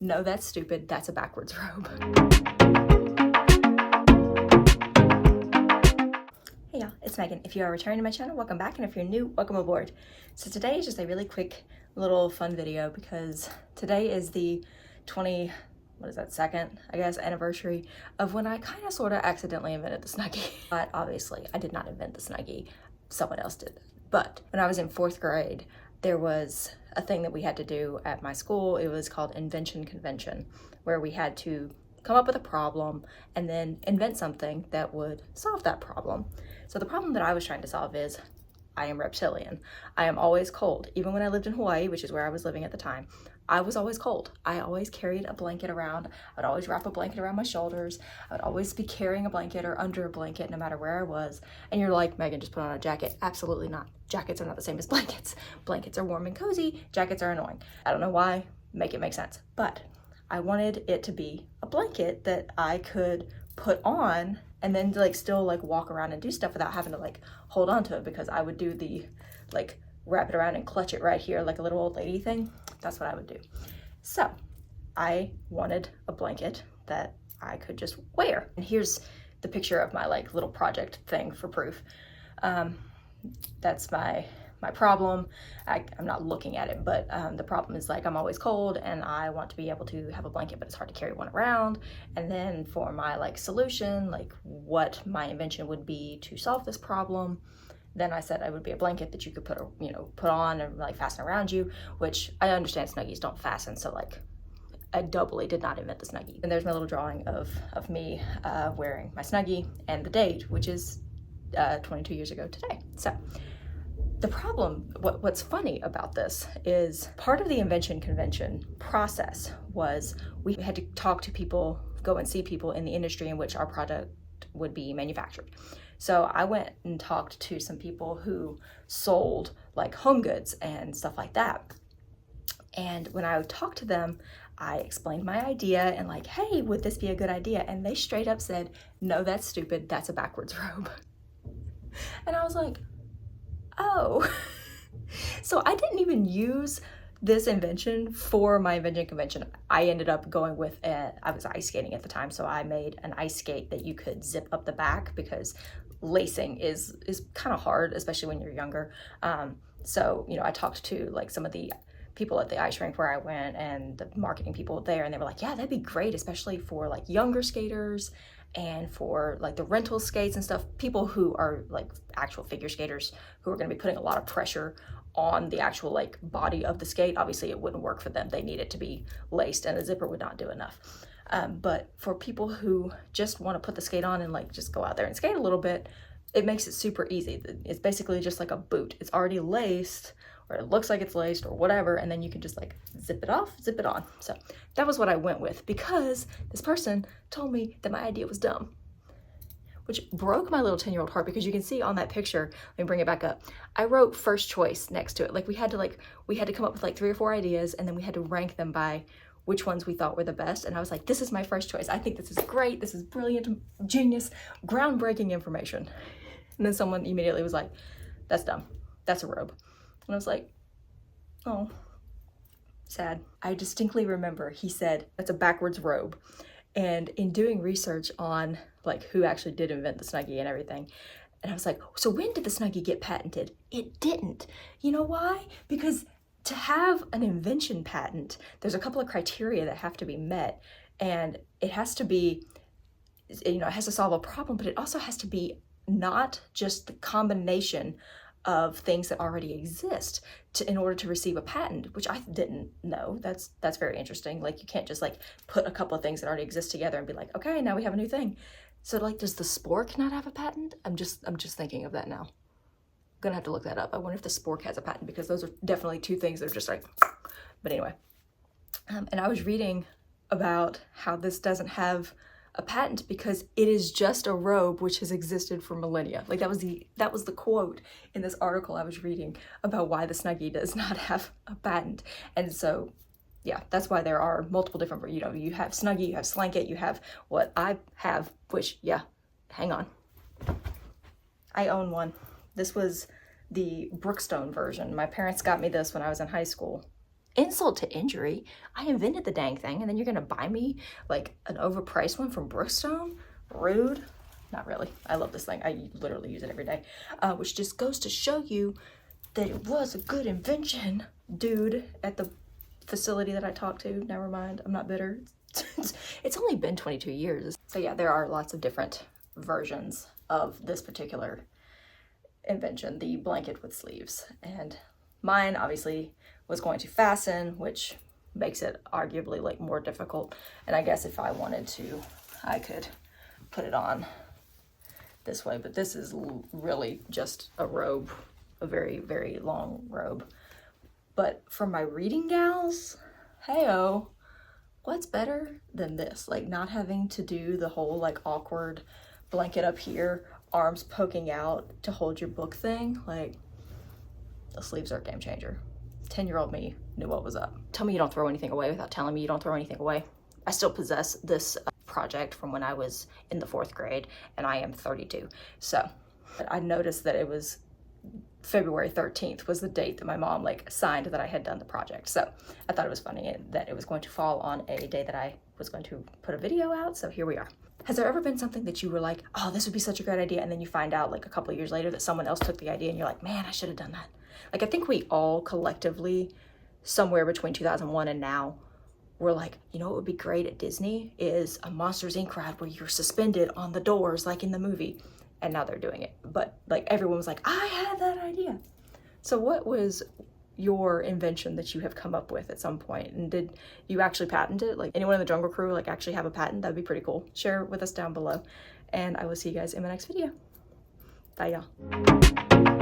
No, that's stupid. That's a backwards robe. Hey y'all, it's Megan. If you are returning to my channel, welcome back, and if you're new, welcome aboard. So today is just a really quick little fun video because today is the second, I guess, anniversary of when I kind of sort of accidentally invented the Snuggie. But obviously I did not invent the Snuggie, someone else did. But when I was in 4th grade, there was a thing that we had to do at my school. It was called invention convention, where we had to come up with a problem and then invent something that would solve that problem. So the problem that I was trying to solve is I am reptilian. I am always cold. Even when I lived in Hawaii, which is where I was living at the time, I was always cold. I always carried a blanket around. I would always wrap a blanket around my shoulders. I would always be carrying a blanket or under a blanket no matter where I was. And you're like, Megan, just put on a jacket. Absolutely not. Jackets are not the same as blankets. Blankets are warm and cozy. Jackets are annoying. I don't know why. Make it make sense. But I wanted it to be a blanket that I could put on and then like still like walk around and do stuff without having to like hold on to it, because I would do the like wrap it around and clutch it right here like a little old lady thing. That's what I would do. So I wanted a blanket that I could just wear. And here's the picture of my like little project thing for proof. That's my problem. I'm not looking at it, but the problem is like I'm always cold and I want to be able to have a blanket, but it's hard to carry one around. And then for my like solution, like what my invention would be to solve this problem, then I said I would be a blanket that you could put on and like fasten around you, which I understand Snuggies don't fasten, so like I doubly did not invent the Snuggie. And there's my little drawing of me wearing my Snuggie and the date, which is 22 years ago today. So the problem, what's funny about this is part of the invention convention process was we had to talk to people, go and see people in the industry in which our product would be manufactured. So I went and talked to some people who sold like home goods and stuff like that. And when I talked to them, I explained my idea and like, hey, would this be a good idea? And they straight up said, no, that's stupid. That's a backwards robe. And I was like, oh. So I didn't even use this invention for my invention convention. I ended up going with I was ice skating at the time, so I made an ice skate that you could zip up the back because lacing is kind of hard, especially when you're younger. So I talked to like some of the people at the ice rink where I went and the marketing people there, and they were like, yeah, that'd be great, especially for like younger skaters and for like the rental skates and stuff, people who are like actual figure skaters who are going to be putting a lot of pressure on the actual like body of the skate. Obviously it wouldn't work for them. They need it to be laced and a zipper would not do enough. But for people who just want to put the skate on and like just go out there and skate a little bit, it makes it super easy. It's basically just like a boot. It's already laced, or it looks like it's laced or whatever, and then you can just like zip it off, zip it on. So that was what I went with because this person told me that my idea was dumb, which broke my little 10-year-old heart, because you can see on that picture, let me bring it back up, I wrote first choice next to it. Like we had to come up with like 3 or 4 ideas, and then we had to rank them by which ones we thought were the best. And I was like, this is my first choice. I think this is great. This is brilliant, genius, groundbreaking information. And then someone immediately was like, that's dumb. That's a robe. And I was like, oh, sad. I distinctly remember he said, that's a backwards robe. And in doing research on like who actually did invent the Snuggie and everything, and I was like, so when did the Snuggie get patented? It didn't. You know why? Because to have an invention patent, there's a couple of criteria that have to be met, and it has to be, it has to solve a problem, but it also has to be not just the combination of things that already exist in order to receive a patent, which I didn't know. That's very interesting. Like you can't just like put a couple of things that already exist together and be like, okay, now we have a new thing. So like, does the spork not have a patent? I'm just thinking of that now. I'm gonna have to look that up. I wonder if the spork has a patent, because those are definitely 2 things that are just like, but anyway. And I was reading about how this doesn't have a patent because it is just a robe which has existed for millennia. Like that was the quote in this article I was reading about why the Snuggie does not have a patent. And so yeah, that's why there are multiple different, you have Snuggie, you have Slanket, you have what I have, which, yeah, hang on. I own one. This was the Brookstone version. My parents got me this when I was in high school. insult to injury. I invented the dang thing, and then you're gonna buy me like an overpriced one from Brookstone? Rude. Not really. I love this thing. I literally use it every day, which just goes to show you that it was a good invention, dude, at the facility that I talked to. Never mind, I'm not bitter. It's only been 22 years. So yeah, there are lots of different versions of this particular invention, the blanket with sleeves. And mine obviously was going to fasten, which makes it arguably like more difficult. And I guess if I wanted to, I could put it on this way, but this is really just a robe, a very, very long robe. But for my reading gals, hey-oh, what's better than this? Like not having to do the whole like awkward blanket up here, arms poking out to hold your book thing. Like, the sleeves are a game changer. 10-year-old me knew what was up. Tell me you don't throw anything away without telling me you don't throw anything away. I still possess this project from when I was in the 4th grade, and I am 32. So I noticed that it was February 13th was the date that my mom like signed that I had done the project. So I thought it was funny that it was going to fall on a day that I was going to put a video out. So here we are. Has there ever been something that you were like, oh, this would be such a great idea, and then you find out like a couple of years later that someone else took the idea and you're like, man, I should have done that? Like, I think we all collectively, somewhere between 2001 and now, we're like, you know what would be great at Disney is a Monsters Inc. ride where you're suspended on the doors like in the movie. And now they're doing it. But like everyone was like, I had that idea. So what was your invention that you have come up with at some point? And did you actually patent it? Like anyone in the Jungle Crew like actually have a patent? That'd be pretty cool. Share it with us down below. And I will see you guys in my next video. Bye y'all.